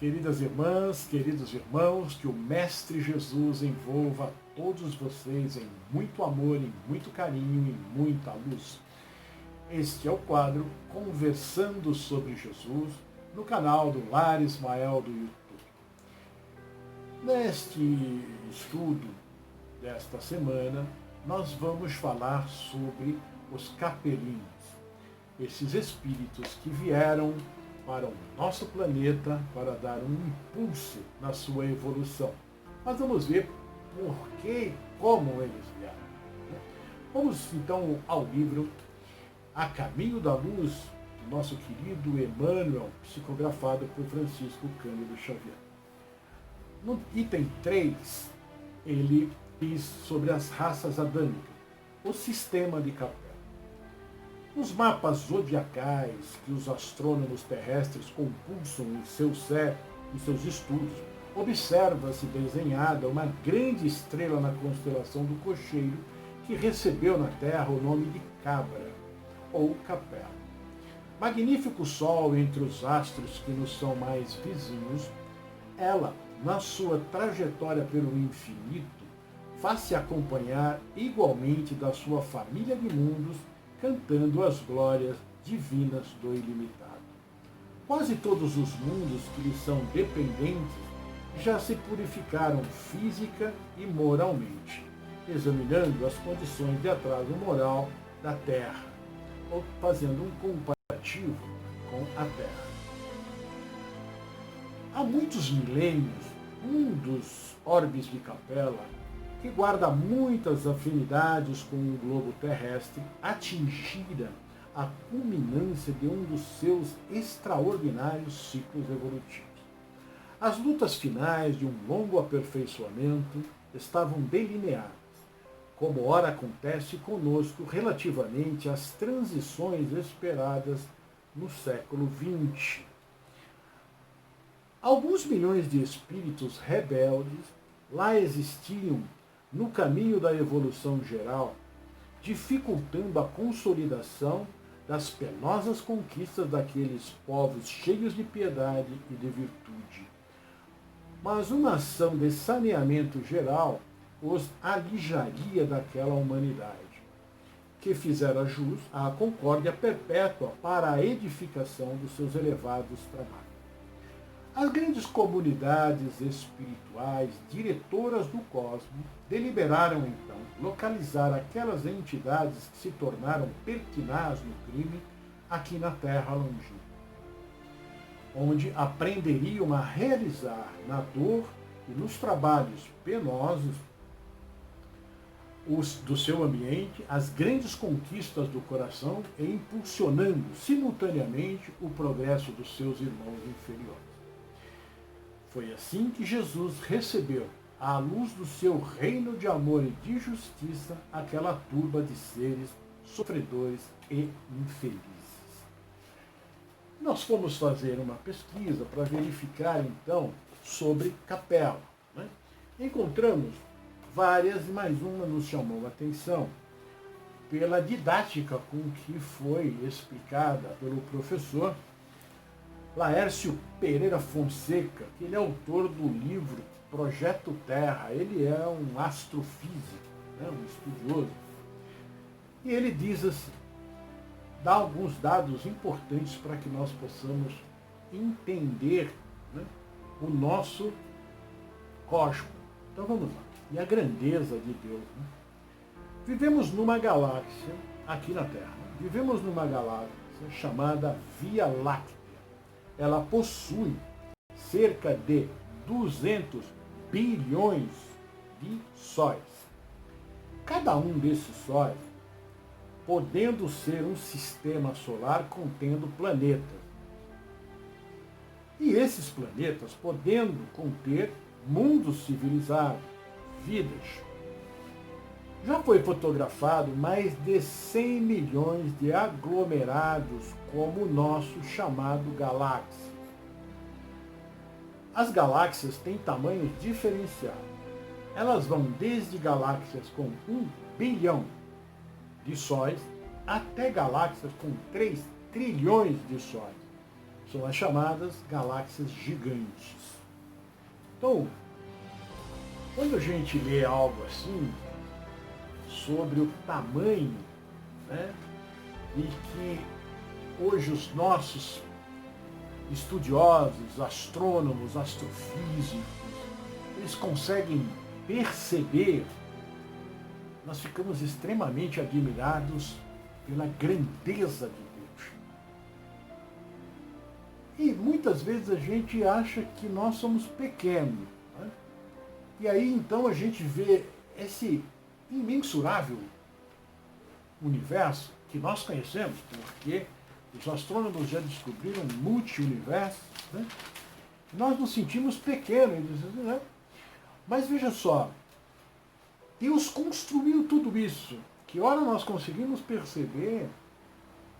Queridas irmãs, queridos irmãos, que o Mestre Jesus envolva todos vocês em muito amor, em muito carinho, em muita luz. Este é o quadro Conversando sobre Jesus, no canal do Lar Ismael do YouTube. Neste estudo desta semana, nós vamos falar sobre os capelinos, esses espíritos que vieram para o nosso planeta para dar um impulso na sua evolução. Mas vamos ver por que e como eles vieram. Vamos então ao livro A Caminho da Luz, do nosso querido Emmanuel, psicografado por Francisco Cândido Xavier. No item 3, ele diz sobre as raças adâmicas, o sistema de capela. Nos mapas zodiacais que os astrônomos terrestres compulsam em seus estudos, observa-se desenhada uma grande estrela na constelação do Cocheiro, que recebeu na Terra o nome de Cabra, ou Capela. Magnífico Sol entre os astros que nos são mais vizinhos, ela, na sua trajetória pelo infinito, faz-se acompanhar igualmente da sua família de mundos, cantando as glórias divinas do ilimitado. Quase todos os mundos que lhe são dependentes já se purificaram física e moralmente, examinando as condições de atraso moral da Terra, ou fazendo um comparativo com a Terra. Há muitos milênios, um dos orbes de Capela, que guarda muitas afinidades com o globo terrestre, atingira a culminância de um dos seus extraordinários ciclos evolutivos. As lutas finais de um longo aperfeiçoamento estavam delineadas, como ora acontece conosco relativamente às transições esperadas no século XX. Alguns milhões de espíritos rebeldes lá existiam no caminho da evolução geral, dificultando a consolidação das penosas conquistas daqueles povos cheios de piedade e de virtude. Mas uma ação de saneamento geral os alijaria daquela humanidade, que fizera jus à concórdia perpétua para a edificação dos seus elevados trabalhos. As grandes comunidades espirituais diretoras do cosmos deliberaram então localizar aquelas entidades que se tornaram pertinaz no crime aqui na Terra longínqua, onde aprenderiam a realizar na dor e nos trabalhos penosos do seu ambiente as grandes conquistas do coração e impulsionando simultaneamente o progresso dos seus irmãos inferiores. Foi assim que Jesus recebeu, à luz do seu reino de amor e de justiça, aquela turba de seres sofredores e infelizes. Nós fomos fazer uma pesquisa para verificar, então, sobre Capela. Encontramos várias, e mais uma nos chamou a atenção, pela didática com que foi explicada pelo professor Laércio Pereira Fonseca, que ele é autor do livro Projeto Terra. Ele é um astrofísico, um estudioso. E ele diz assim, dá alguns dados importantes para que nós possamos entender o nosso cosmos. Então vamos lá. E a grandeza de Deus. Vivemos numa galáxia, aqui na Terra, vivemos numa galáxia chamada Via Láctea. Ela possui cerca de 200 bilhões de sóis. Cada um desses sóis podendo ser um sistema solar contendo planetas. E esses planetas podendo conter mundos civilizados, vidas. Já foi fotografado mais de 100 milhões de aglomerados como o nosso chamado galáxia. As galáxias têm tamanhos diferenciados. Elas vão desde galáxias com 1 bilhão de sóis até galáxias com 3 trilhões de sóis. São as chamadas galáxias gigantes. Então, quando a gente lê algo assim, sobre o tamanho, né, e que hoje os nossos estudiosos, astrônomos, astrofísicos, eles conseguem perceber, nós ficamos extremamente admirados pela grandeza de Deus. E muitas vezes a gente acha que nós somos pequenos, né? E aí então a gente vê esse imensurável universo que nós conhecemos, porque os astrônomos já descobriram multi-universos, né? Nós nos sentimos pequenos, né? Mas veja só, Deus construiu tudo isso, que ora nós conseguimos perceber,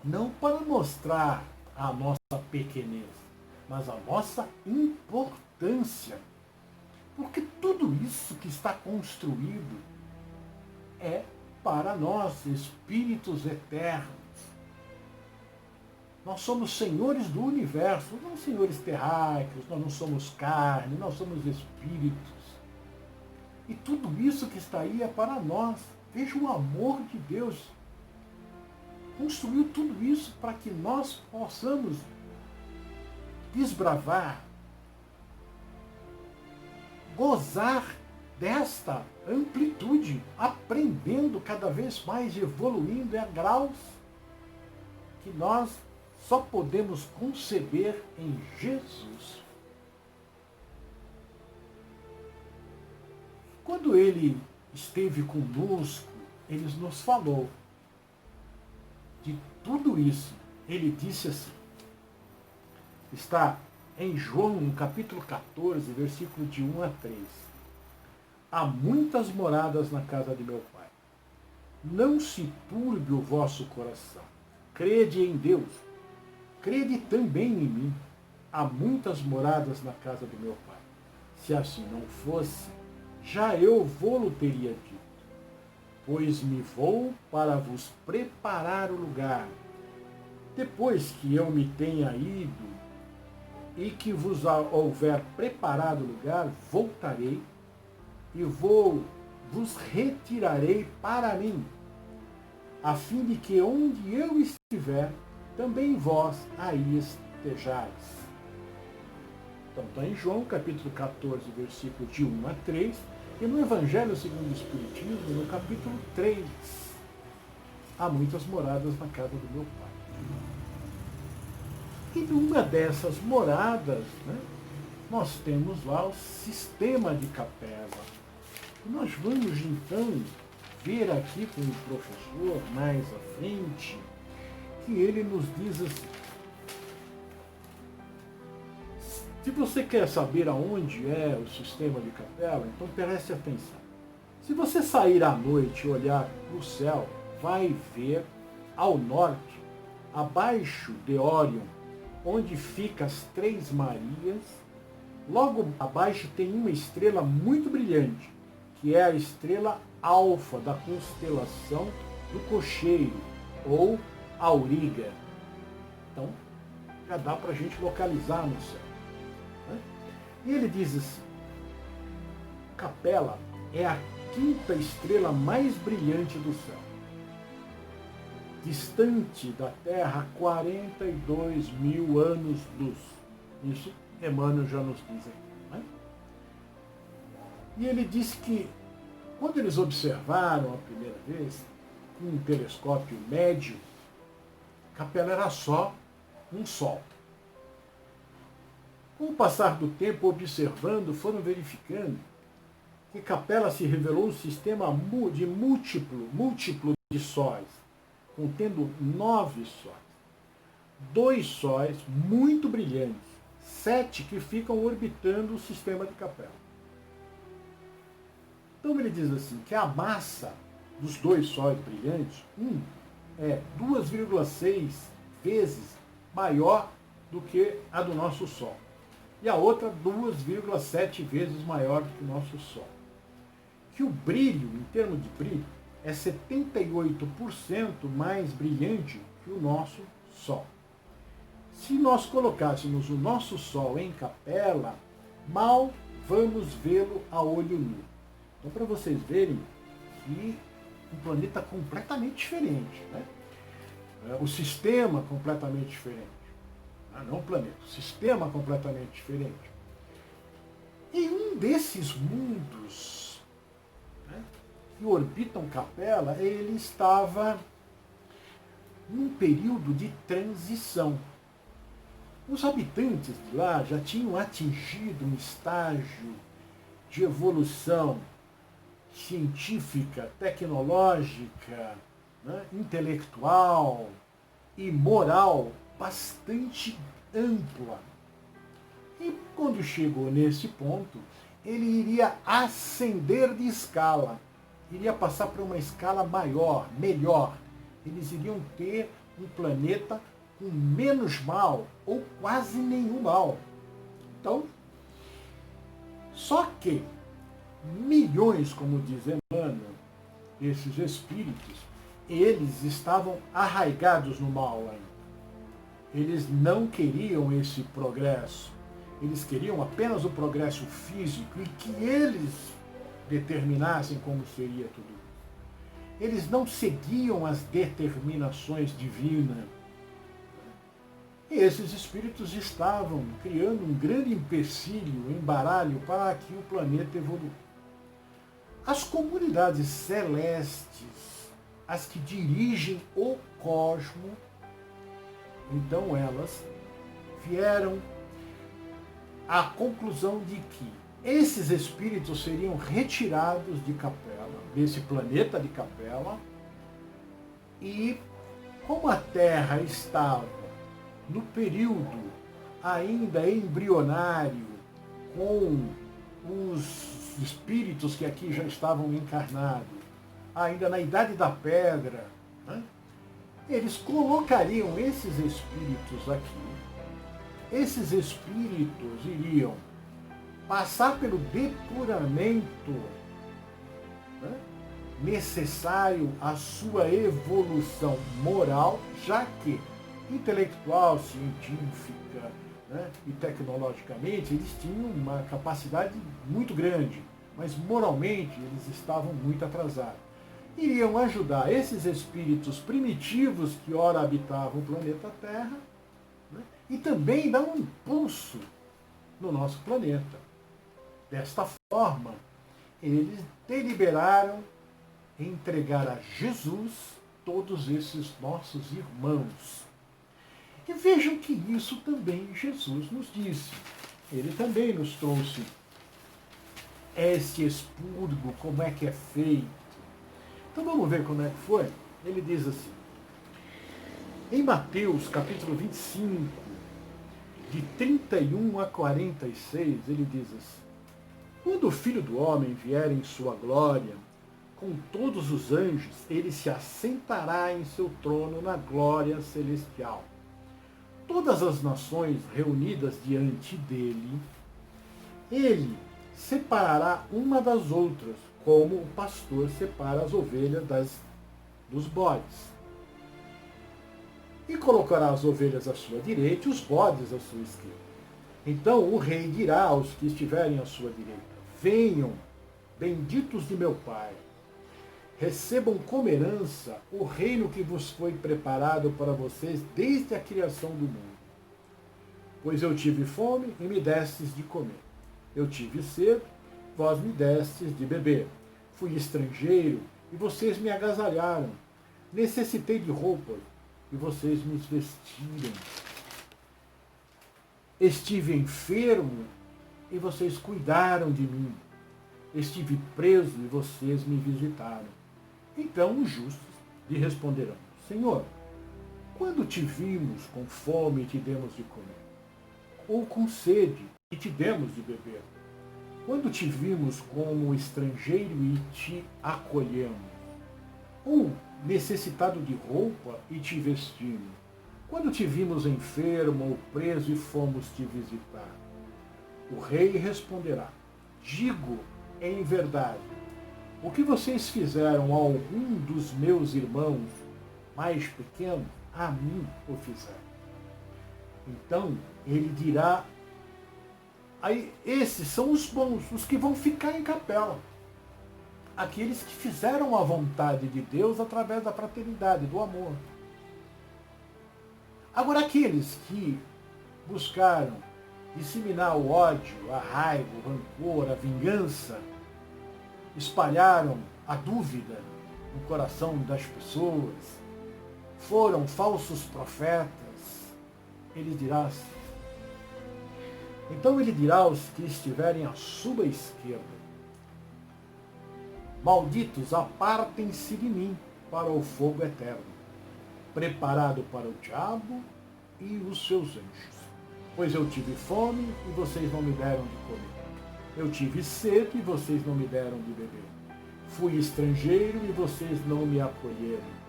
não para mostrar a nossa pequenez, mas a nossa importância. Porque tudo isso que está construído é para nós, espíritos eternos. Nós somos senhores do universo, não senhores terráqueos, nós não somos carne, nós somos espíritos. E tudo isso que está aí é para nós. Veja o amor de Deus. Construiu tudo isso para que nós possamos desbravar, gozar desta amplitude, aprendendo cada vez mais, evoluindo a graus que nós só podemos conceber em Jesus. Quando ele esteve conosco, ele nos falou de tudo isso. Ele disse assim, está em João, no capítulo 14, versículo de 1 a 3. Há muitas moradas na casa de meu Pai. Não se turbe o vosso coração. Crede em Deus. Crede também em mim. Há muitas moradas na casa de meu Pai. Se assim não fosse, já eu vô-lo teria dito. Pois me vou para vos preparar o lugar. Depois que eu me tenha ido e que vos houver preparado o lugar, voltarei e vos retirarei para mim, a fim de que onde eu estiver, também vós aí estejais. Então está em João, capítulo 14, versículo de 1 a 3, e no Evangelho segundo o Espiritismo, no capítulo 3, há muitas moradas na casa do meu Pai. E numa dessas moradas, né, nós temos lá o sistema de capela. E nós vamos então ver aqui com o professor mais à frente, que ele nos diz assim: se você quer saber aonde é o sistema de capela, então preste atenção. Se você sair à noite e olhar para o céu, vai ver ao norte, abaixo de Órion, onde ficam as Três Marias, logo abaixo tem uma estrela muito brilhante, que é a estrela Alfa da constelação do Cocheiro, ou Auriga. Então, já dá para a gente localizar no céu. Né? E ele diz assim: Capela é a quinta estrela mais brilhante do céu, distante da Terra 42 mil anos-luz. Isso Emmanuel já nos diz aqui. Né? E ele diz que, quando eles observaram a primeira vez, com um telescópio médio, Capela era só um sol. Com o passar do tempo, observando, foram verificando que Capela se revelou um sistema de múltiplo de sóis, contendo 9 sóis. 2 sóis muito brilhantes, 7 que ficam orbitando o sistema de Capela. Então ele diz assim, que a massa dos 2 sóis brilhantes, um é 2,6 vezes maior do que a do nosso Sol. E a outra 2,7 vezes maior do que o nosso Sol. Que o brilho, em termos de brilho, é 78% mais brilhante que o nosso Sol. Se nós colocássemos o nosso Sol em capela, mal vamos vê-lo a olho nu. Então, para vocês verem que um planeta completamente diferente, né? O sistema completamente diferente. Não o planeta, o sistema completamente diferente. E um desses mundos, né, que orbitam Capela, ele estava num período de transição. Os habitantes de lá já tinham atingido um estágio de evolução científica, tecnológica, né, intelectual e moral bastante ampla. E quando chegou nesse ponto, ele iria ascender de escala, iria passar para uma escala maior, melhor. Eles iriam ter um planeta com menos mal ou quase nenhum mal. Então, só que milhões, como diz Emmanuel, esses espíritos, eles estavam arraigados no mal ainda. Eles não queriam esse progresso. Eles queriam apenas o progresso físico e que eles determinassem como seria tudo isso. Eles não seguiam as determinações divinas. E esses espíritos estavam criando um grande empecilho, um embaralho para que o planeta evoluísse. As comunidades celestes, as que dirigem o cosmo, então elas vieram à conclusão de que esses espíritos seriam retirados de Capela, desse planeta de Capela, e como a Terra estava no período ainda embrionário, com os espíritos que aqui já estavam encarnados, ainda na Idade da Pedra, né? Eles colocariam esses espíritos aqui. Esses espíritos iriam passar pelo depuramento, né, necessário à sua evolução moral, já que intelectual, científica, né, e tecnologicamente eles tinham uma capacidade muito grande, mas moralmente eles estavam muito atrasados. Iriam ajudar esses espíritos primitivos que ora habitavam o planeta Terra, né, e também dar um impulso no nosso planeta. Desta forma, eles deliberaram entregar a Jesus todos esses nossos irmãos. E vejam que isso também Jesus nos disse. Ele também nos trouxe esse expurgo, como é que é feito. Então vamos ver como é que foi? Ele diz assim, em Mateus capítulo 25, de 31 a 46, ele diz assim, quando o Filho do Homem vier em sua glória, com todos os anjos, ele se assentará em seu trono na glória celestial. Todas as nações reunidas diante dele, ele separará uma das outras, como o pastor separa as ovelhas dos bodes. E colocará as ovelhas à sua direita e os bodes à sua esquerda. Então o rei dirá aos que estiverem à sua direita, venham, benditos de meu Pai, recebam como herança o reino que vos foi preparado para vocês desde a criação do mundo. Pois eu tive fome e me destes de comer. Eu tive sede, vós me destes de beber. Fui estrangeiro e vocês me agasalharam. Necessitei de roupas e vocês me vestiram. Estive enfermo e vocês cuidaram de mim. Estive preso e vocês me visitaram. Então os justos lhe responderão, Senhor, quando te vimos com fome e te demos de comer? Ou com sede e te demos de beber? Quando te vimos como estrangeiro e te acolhemos? Ou necessitado de roupa e te vestimos? Quando te vimos enfermo ou preso e fomos te visitar? O rei responderá, digo em verdade, o que vocês fizeram a algum dos meus irmãos mais pequenos, a mim o fizeram. Então, ele dirá, aí esses são os bons, os que vão ficar em capela. Aqueles que fizeram a vontade de Deus através da fraternidade, do amor. Agora, aqueles que buscaram disseminar o ódio, a raiva, o rancor, a vingança, espalharam a dúvida no coração das pessoas, foram falsos profetas, ele dirá assim. Então ele dirá aos que estiverem à sua esquerda: malditos, apartem-se de mim para o fogo eterno, preparado para o diabo e os seus anjos. Pois eu tive fome e vocês não me deram de comer. Eu tive sede e vocês não me deram de beber. Fui estrangeiro e vocês não me acolheram.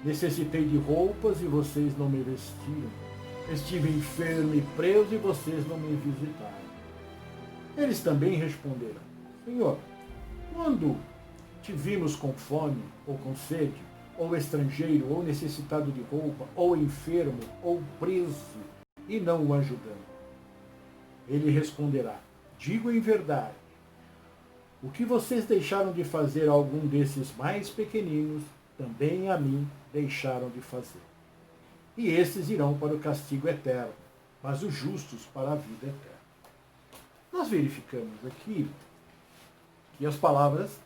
Necessitei de roupas e vocês não me vestiram. Estive enfermo e preso e vocês não me visitaram. Eles também responderam: Senhor, quando te vimos com fome ou com sede, ou estrangeiro, ou necessitado de roupa, ou enfermo, ou preso, e não o ajudamos? Ele responderá: digo em verdade, o que vocês deixaram de fazer a algum desses mais pequeninos, também a mim deixaram de fazer. E esses irão para o castigo eterno, mas os justos para a vida eterna. Nós verificamos aqui que as palavras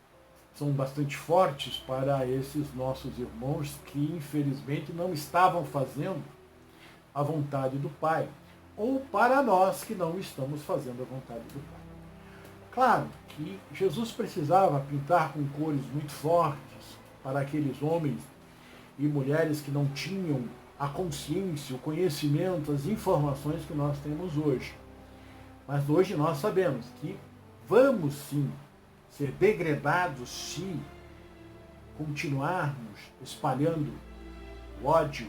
são bastante fortes para esses nossos irmãos que, infelizmente, não estavam fazendo a vontade do Pai, ou para nós que não estamos fazendo a vontade do Pai. Claro que Jesus precisava pintar com cores muito fortes para aqueles homens e mulheres que não tinham a consciência, o conhecimento, as informações que nós temos hoje. Mas hoje nós sabemos que vamos sim ser degradados se continuarmos espalhando o ódio,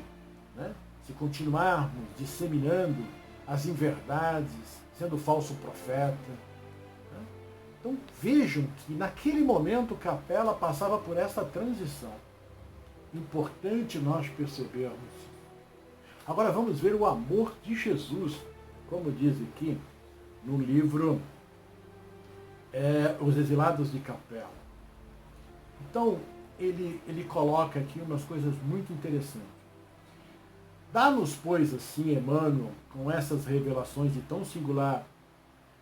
né? Se continuarmos disseminando as inverdades, sendo falso profeta. Né? Então vejam que naquele momento Capela passava por essa transição. Importante nós percebermos. Agora vamos ver o amor de Jesus, como diz aqui no livro Os Exilados de Capela. Então ele coloca aqui umas coisas muito interessantes. Dá-nos, pois, assim, Emmanuel, com essas revelações de tão singular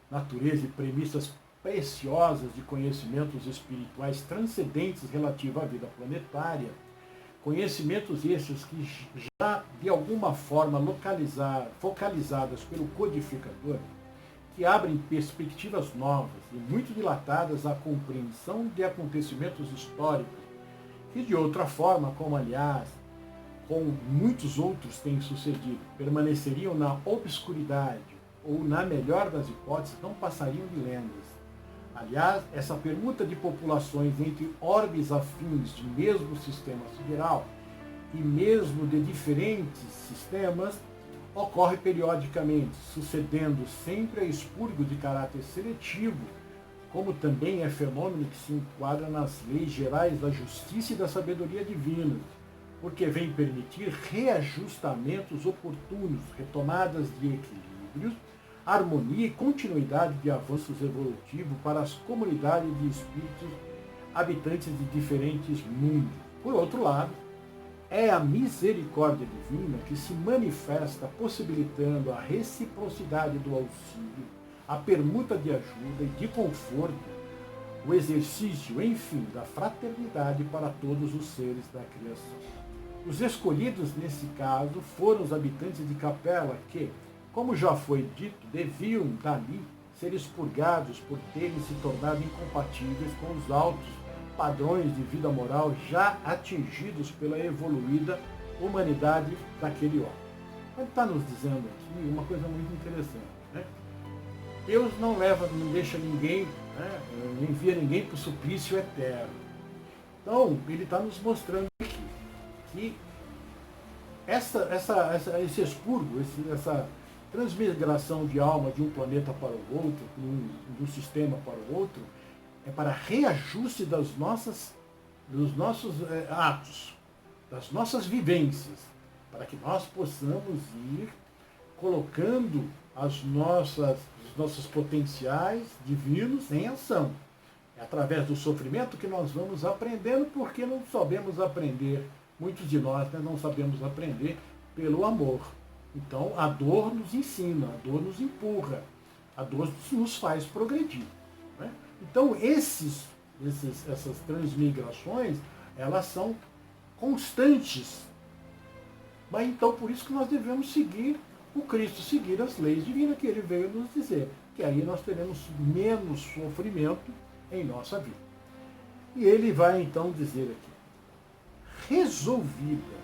natureza e premissas preciosas de conhecimentos espirituais transcendentes relativos à vida planetária, conhecimentos esses que já, de alguma forma, focalizadas pelo codificador, que abrem perspectivas novas e muito dilatadas à compreensão de acontecimentos históricos, que de outra forma, como aliás, como muitos outros têm sucedido, permaneceriam na obscuridade ou, na melhor das hipóteses, não passariam de lendas. Aliás, essa permuta de populações entre orbes afins de mesmo sistema sideral e mesmo de diferentes sistemas ocorre periodicamente, sucedendo sempre a expurgo de caráter seletivo, como também é fenômeno que se enquadra nas leis gerais da justiça e da sabedoria divina, porque vem permitir reajustamentos oportunos, retomadas de equilíbrios, harmonia e continuidade de avanços evolutivos para as comunidades de espíritos habitantes de diferentes mundos. Por outro lado, é a misericórdia divina que se manifesta possibilitando a reciprocidade do auxílio, a permuta de ajuda e de conforto, o exercício, enfim, da fraternidade para todos os seres da criação. Os escolhidos, nesse caso, foram os habitantes de Capela que, como já foi dito, deviam dali ser expurgados por terem se tornado incompatíveis com os altos padrões de vida moral já atingidos pela evoluída humanidade daquele homem. Ele está nos dizendo aqui uma coisa muito interessante. Né? Deus não deixa ninguém, né, não envia ninguém para o suplício eterno. Então, ele está nos mostrando aqui que esse expurgo, essa transmigração de alma de um planeta para o outro, de um sistema para o outro, é para reajuste dos nossos atos, das nossas vivências, para que nós possamos ir colocando os nossos potenciais divinos em ação. É através do sofrimento que nós vamos aprendendo, porque não sabemos aprender, muitos de nós, né, não sabemos aprender pelo amor. Então a dor nos ensina, a dor nos empurra, a dor nos faz progredir. Né? Então essas transmigrações, elas são constantes. Mas então por isso que nós devemos seguir o Cristo, seguir as leis divinas que ele veio nos dizer, que aí nós teremos menos sofrimento em nossa vida. E ele vai então dizer aqui: resolvida,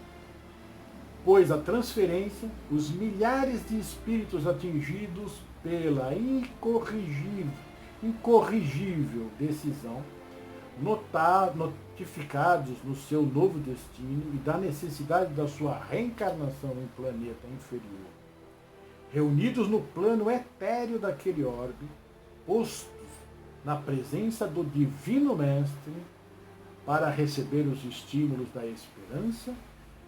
pois a transferência, os milhares de espíritos atingidos pela incorrigível decisão, notificados no seu novo destino e da necessidade da sua reencarnação em planeta inferior, reunidos no plano etéreo daquele orbe, postos na presença do Divino Mestre para receber os estímulos da esperança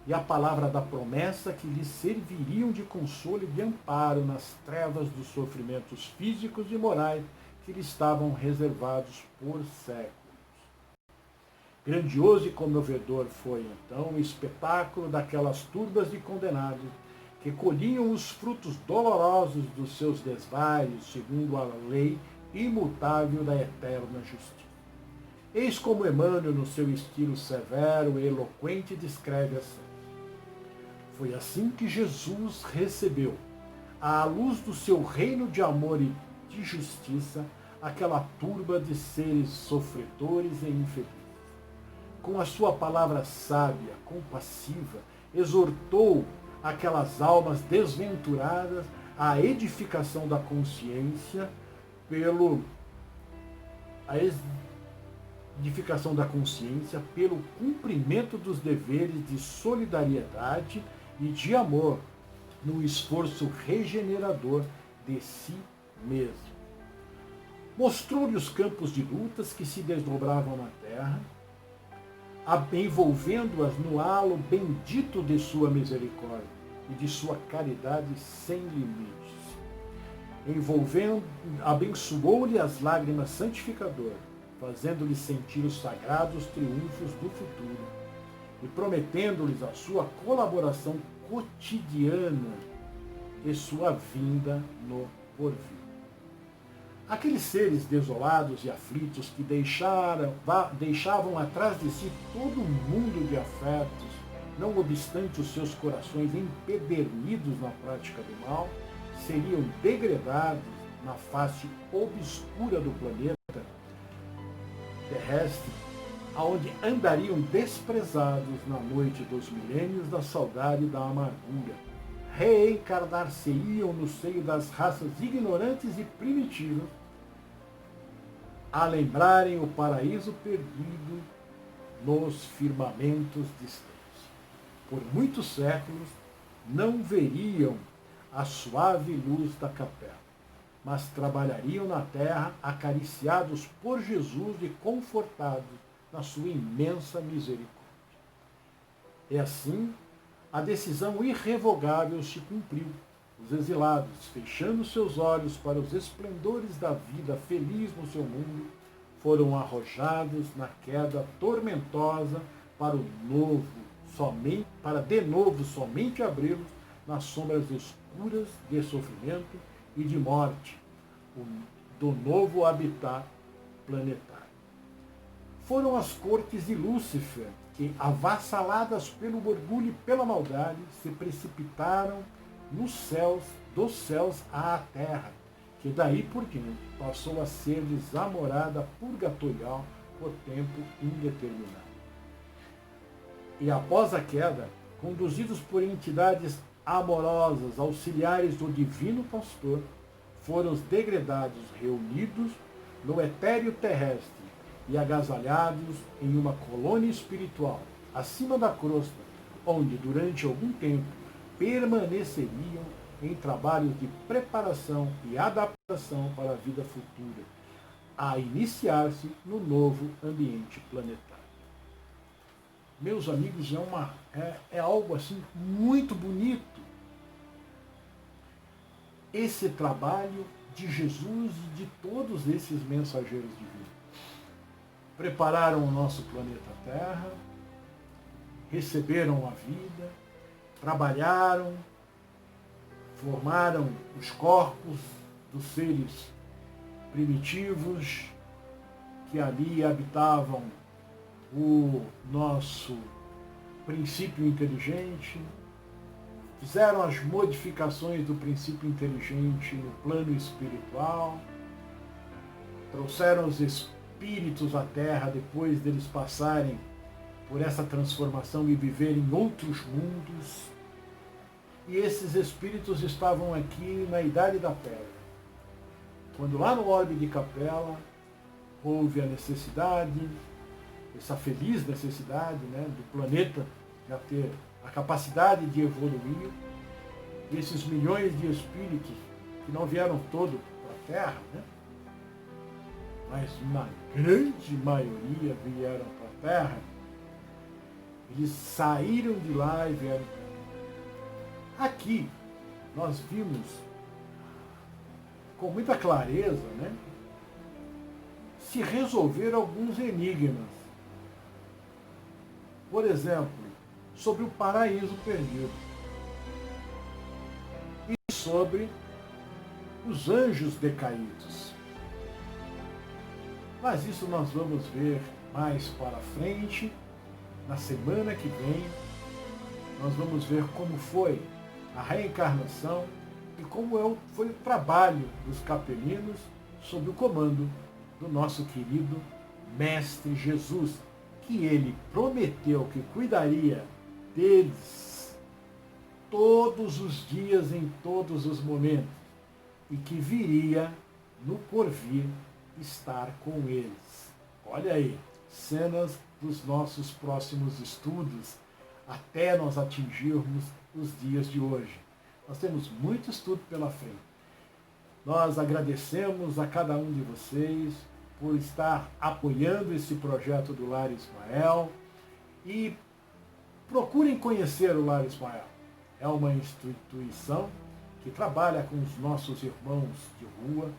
e a palavra da promessa que lhes serviriam de consolo e de amparo nas trevas dos sofrimentos físicos e morais que lhe estavam reservados por séculos. Grandioso e comovedor foi, então, o espetáculo daquelas turbas de condenados que colhiam os frutos dolorosos dos seus desvarios segundo a lei imutável da eterna justiça. Eis como Emmanuel, no seu estilo severo e eloquente, descreve a cena. Foi assim que Jesus recebeu, à luz do seu reino de amor e de justiça, aquela turba de seres sofredores e infelizes. Com a sua palavra sábia, compassiva, exortou aquelas almas desventuradas à edificação da consciência pelo cumprimento dos deveres de solidariedade e de amor no esforço regenerador de si mesmo. Mostrou-lhe os campos de lutas que se desdobravam na terra, envolvendo-as no halo bendito de sua misericórdia e de sua caridade sem limites. Abençoou-lhe as lágrimas santificadoras, fazendo-lhe sentir os sagrados triunfos do futuro e prometendo-lhes a sua colaboração cotidiana e sua vinda no porvir. Aqueles seres desolados e aflitos que deixavam atrás de si todo um mundo de afetos, não obstante os seus corações empedernidos na prática do mal, seriam degradados na face obscura do planeta terrestre, aonde andariam desprezados na noite dos milênios da saudade e da amargura. Reencarnar-se-iam no seio das raças ignorantes e primitivas, a lembrarem o paraíso perdido nos firmamentos distantes. Por muitos séculos não veriam a suave luz da capela, mas trabalhariam na terra acariciados por Jesus e confortados na sua imensa misericórdia. E assim, a decisão irrevogável se cumpriu. Os exilados, fechando seus olhos para os esplendores da vida feliz no seu mundo, foram arrojados na queda tormentosa para de novo somente abri-los nas sombras escuras de sofrimento e de morte do novo habitat planetário. Foram as cortes de Lúcifer que, avassaladas pelo orgulho e pela maldade, se precipitaram dos céus à terra, que daí por diante passou a ser-lhes a morada purgatorial por tempo indeterminado. E após a queda, conduzidos por entidades amorosas, auxiliares do divino pastor, foram os degredados reunidos no etéreo terrestre e agasalhados em uma colônia espiritual, acima da crosta, onde durante algum tempo permaneceriam em trabalhos de preparação e adaptação para a vida futura, a iniciar-se no novo ambiente planetário. Meus amigos, é algo assim muito bonito. esse trabalho de Jesus e de todos esses mensageiros divinos. Prepararam o nosso planeta Terra, receberam a vida, trabalharam, formaram os corpos dos seres primitivos que ali habitavam o nosso princípio inteligente, fizeram as modificações do princípio inteligente no plano espiritual, trouxeram os espíritos à Terra depois deles passarem por essa transformação e viverem em outros mundos. E esses espíritos estavam aqui na Idade da Pedra, quando lá no orbe de Capela houve a necessidade, essa feliz necessidade, né, do planeta já ter a capacidade de evoluir, e esses milhões de espíritos, que não vieram todos para a Terra, né, mas na grande maioria vieram para a Terra, eles saíram de lá e vieram para cá. Aqui nós vimos com muita clareza, né, se resolver alguns enigmas. Por exemplo, sobre o paraíso perdido e sobre os anjos decaídos. Mas isso nós vamos ver mais para frente, na semana que vem. Nós vamos ver como foi a reencarnação e como foi o trabalho dos capelinos sob o comando do nosso querido Mestre Jesus, que ele prometeu que cuidaria deles todos os dias, em todos os momentos, e que viria no porvir estar com eles. Olha aí, cenas dos nossos próximos estudos, até nós atingirmos os dias de hoje. Nós temos muito estudo pela frente. Nós agradecemos a cada um de vocês por estar apoiando esse projeto do Lar Ismael e procurem conhecer o Lar Ismael. É uma instituição que trabalha com os nossos irmãos de rua,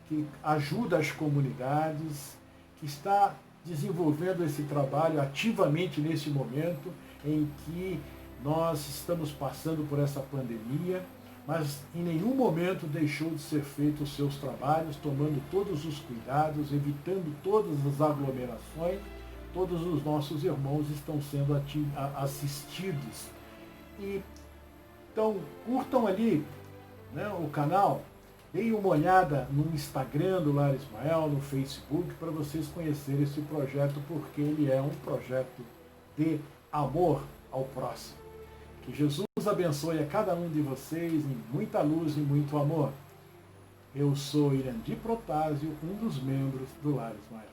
que ajuda as comunidades, que está desenvolvendo esse trabalho ativamente nesse momento em que nós estamos passando por essa pandemia, mas em nenhum momento deixou de ser feito os seus trabalhos, tomando todos os cuidados, evitando todas as aglomerações. Todos os nossos irmãos estão sendo assistidos. E, então, curtam ali, né, o canal, deem uma olhada no Instagram do Lar Ismael, no Facebook, para vocês conhecerem esse projeto, porque ele é um projeto de amor ao próximo. Que Jesus abençoe a cada um de vocês em muita luz e muito amor. Eu sou Irandi Protásio, um dos membros do Lar Ismael.